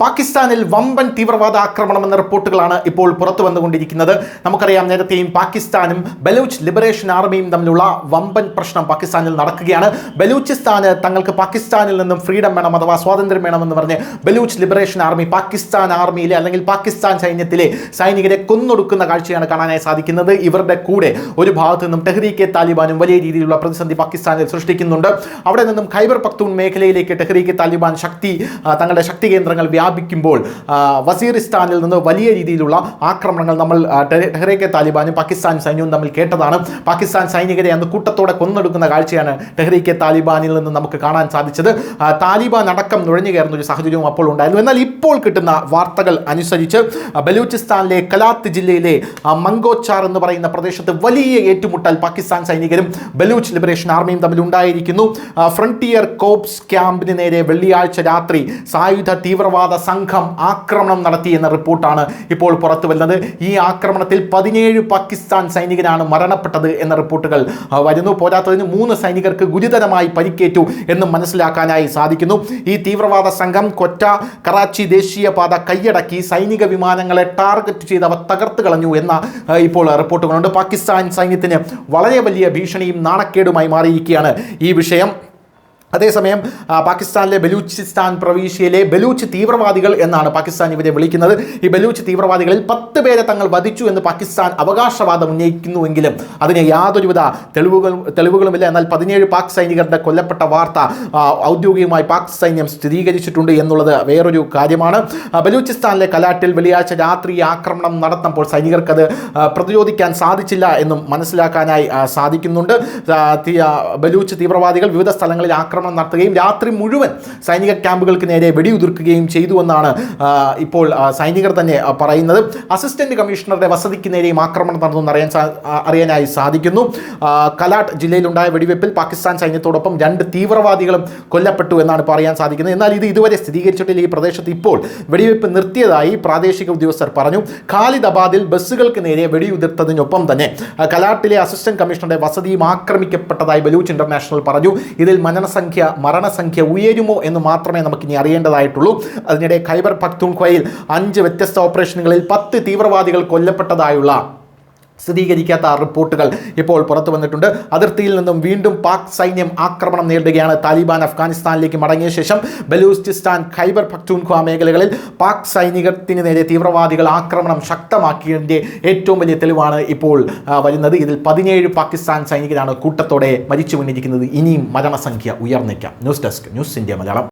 പാകിസ്ഥാനിൽ വമ്പൻ തീവ്രവാദ ആക്രമണം എന്ന റിപ്പോർട്ടുകളാണ് ഇപ്പോൾ പുറത്തു വന്നുകൊണ്ടിരിക്കുന്നത്. നമുക്കറിയാം, നേരത്തെയും പാകിസ്ഥാനും ബലൂച്ച് ലിബറേഷൻ ആർമിയും തമ്മിലുള്ള വമ്പൻ പ്രശ്നം പാകിസ്ഥാനിൽ നടക്കുകയാണ്. ബലൂചിസ്ഥാന് തങ്ങൾക്ക് പാകിസ്ഥാനിൽ നിന്നും ഫ്രീഡം വേണം, അഥവാ സ്വാതന്ത്ര്യം വേണമെന്ന് പറഞ്ഞ് ബലൂച്ച് ലിബറേഷൻ ആർമി പാകിസ്ഥാൻ ആർമിയിലെ അല്ലെങ്കിൽ പാകിസ്ഥാൻ സൈന്യത്തിലെ സൈനികരെ കൊന്നൊടുക്കുന്ന കാഴ്ചയാണ് കാണാനായി സാധിക്കുന്നത്. ഇവരുടെ കൂടെ ഒരു ഭാഗത്തു നിന്നും തെഹ്രീക്കെ താലിബാനും വലിയ രീതിയിലുള്ള പ്രതിസന്ധി പാകിസ്ഥാനിൽ സൃഷ്ടിക്കുന്നുണ്ട്. അവിടെ നിന്നും ഖൈബർ പഖ്തൂൺ മേഖലയിലേക്ക് തെഹ്രീക്കെ താലിബാൻ തങ്ങളുടെ ശക്തി കേന്ദ്രങ്ങൾ വ്യാപിക്കുമ്പോൾ വസീറിസ്ഥാനിൽ നിന്ന് വലിയ രീതിയിലുള്ള ആക്രമണങ്ങൾ നമ്മൾ തെഹ്രീക്കെ താലിബാനും പാകിസ്ഥാൻ സൈന്യവും തമ്മിൽ കേട്ടതാണ്. പാകിസ്ഥാൻ സൈനികരെ അന്ന് കൂട്ടത്തോടെ കൊന്നെടുക്കുന്ന കാഴ്ചയാണ് തെഹ്രീക്കെ താലിബാനിൽ നിന്ന് നമുക്ക് കാണാൻ സാധിച്ചത്. താലിബാൻ അടക്കം നുഴഞ്ഞു കയറുന്ന ഒരു സാഹചര്യവും അപ്പോൾ ഉണ്ടായിരുന്നു. എന്നാൽ ഇപ്പോൾ കിട്ടുന്ന വാർത്തകൾ അനുസരിച്ച് ബലൂചിസ്ഥാനിലെ കലാത്ത് ജില്ലയിലെ മംഗോച്ചാർ എന്ന് പറയുന്ന പ്രദേശത്ത് വലിയ ഏറ്റുമുട്ടൽ പാകിസ്ഥാൻ സൈനികരും ബലൂച്ച് ലിബറേഷൻ ആർമിയും തമ്മിൽ ഉണ്ടായിരിക്കുന്നു. ഫ്രണ്ടിയർ കോപ്സ് ക്യാമ്പിന് നേരെ വെള്ളിയാഴ്ച രാത്രി സായുധ തീവ്രവാദ സംഘം ആക്രമണം നടത്തി എന്ന റിപ്പോർട്ടാണ് ഇപ്പോൾ പുറത്തു വരുന്നത്. ഈ ആക്രമണത്തിൽ 17 പാകിസ്ഥാൻ സൈനികരാണ് മരണപ്പെട്ടത് എന്ന റിപ്പോർട്ടുകൾ വരുന്നു. പോരാത്തതിന് 3 സൈനികർക്ക് ഗുരുതരമായി പരിക്കേറ്റു എന്നും മനസ്സിലാക്കാനായി സാധിക്കുന്നു. ഈ തീവ്രവാദ സംഘം ക്വറ്റ കറാച്ചി ദേശീയപാത കൈയടക്കി സൈനിക വിമാനങ്ങളെ ടാർഗറ്റ് ചെയ്ത് അവ തകർത്ത് കളഞ്ഞു എന്ന ഇപ്പോൾ റിപ്പോർട്ടുകളുണ്ട്. പാകിസ്ഥാൻ സൈന്യത്തിന് വളരെ വലിയ ഭീഷണിയും നാണക്കേടുമായി മാറിയിരിക്കുകയാണ് ഈ വിഷയം. അതേസമയം പാകിസ്ഥാനിലെ ബലൂചിസ്ഥാൻ പ്രവിശ്യയിലെ ബലൂച്ച് തീവ്രവാദികൾ എന്നാണ് പാകിസ്ഥാൻ ഇവരെ വിളിക്കുന്നത്. ഈ ബലൂച്ച് തീവ്രവാദികളിൽ 10 പേരെ തങ്ങൾ വധിച്ചു എന്ന് പാകിസ്ഥാൻ അവകാശവാദം ഉന്നയിക്കുന്നുവെങ്കിലും അതിന് യാതൊരുവിധ തെളിവുകളുമില്ല. എന്നാൽ 17 പാക് സൈനികരുടെ കൊല്ലപ്പെട്ട വാർത്ത ഔദ്യോഗികമായി പാക് സൈന്യം സ്ഥിരീകരിച്ചിട്ടുണ്ട് എന്നുള്ളത് വേറൊരു കാര്യമാണ്. ബലൂചിസ്ഥാനിലെ കലാട്ടിൽ വെള്ളിയാഴ്ച രാത്രി ആക്രമണം നടത്തുമ്പോൾ സൈനികർക്കത് പ്രതിരോധിക്കാൻ സാധിച്ചില്ല എന്നും മനസ്സിലാക്കാനായി സാധിക്കുന്നുണ്ട്. ബലൂച്ച് തീവ്രവാദികൾ വിവിധ സ്ഥലങ്ങളിൽ ആക്രമണം നടത്തുകയും രാത്രി മുഴുവൻ സൈനിക ക്യാമ്പുകൾക്ക് നേരെ വെടിയുതിർക്കുകയും ചെയ്തുവെന്നാണ് ഇപ്പോൾ സൈനികർ തന്നെ പറയുന്നത്. അസിസ്റ്റന്റ് കമ്മീഷണറുടെ വസതിക്ക് നേരെയും ആക്രമണം നടന്നു അറിയാനായി സാധിക്കുന്നു. കലാട്ട് ജില്ലയിലുണ്ടായ വെടിവെപ്പിൽ പാകിസ്ഥാൻ സൈന്യത്തോടൊപ്പം 2 തീവ്രവാദികളും കൊല്ലപ്പെട്ടു എന്നാണ് പറയാൻ സാധിക്കുന്നത്. എന്നാൽ ഇത് ഇതുവരെ സ്ഥിരീകരിച്ചിട്ടില്ല. ഈ പ്രദേശത്ത് ഇപ്പോൾ വെടിവെപ്പ് നിർത്തിയതായി പ്രാദേശിക ഉദ്യോഗസ്ഥർ പറഞ്ഞു. ഖാലിദാബാദിൽ ബസ്സുകൾക്ക് നേരെ വെടിയുതിർത്തതിനൊപ്പം തന്നെ കലാട്ടിലെ അസിസ്റ്റന്റ് കമ്മീഷണറുടെ വസതിയും ആക്രമിക്കപ്പെട്ടതായി ബലൂച്ച് ഇന്റർനാഷണൽ പറഞ്ഞു. ഇതിൽ മരണസംഖ്യ ഉയരുമോ എന്ന് മാത്രമേ നമുക്കിനി അറിയേണ്ടതായിട്ടുള്ളൂ. അതിനിടെ ഖൈബർ പഖ്തൂൺഖ്വയിൽ 5 വ്യത്യസ്ത ഓപ്പറേഷനുകളിൽ 10 തീവ്രവാദികൾ കൊല്ലപ്പെട്ടതായുള്ള സ്ഥിരീകരിക്കാത്ത റിപ്പോർട്ടുകൾ ഇപ്പോൾ പുറത്തു വന്നിട്ടുണ്ട്. അതിർത്തിയിൽ നിന്നും വീണ്ടും പാക് സൈന്യം ആക്രമണം നേരിടുകയാണ്. താലിബാൻ അഫ്ഗാനിസ്ഥാനിലേക്ക് മടങ്ങിയ ശേഷം ബലൂചിസ്ഥാൻ ഖൈബർ പഖ്തൂൺഖ്വ മേഖലകളിൽ പാക് സൈനികത്തിന് നേരെ തീവ്രവാദികൾ ആക്രമണം ശക്തമാക്കിയതിൻ്റെ ഏറ്റവും വലിയ തെളിവാണ് ഇപ്പോൾ വരുന്നത്. ഇതിൽ 17 പാകിസ്ഥാൻ സൈനികരാണ് കൂട്ടത്തോടെ മരിച്ചു വീണിരിക്കുന്നത്. ഇനിയും മരണസംഖ്യ ഉയർന്നേക്കാം. News desk, news India Malayalam.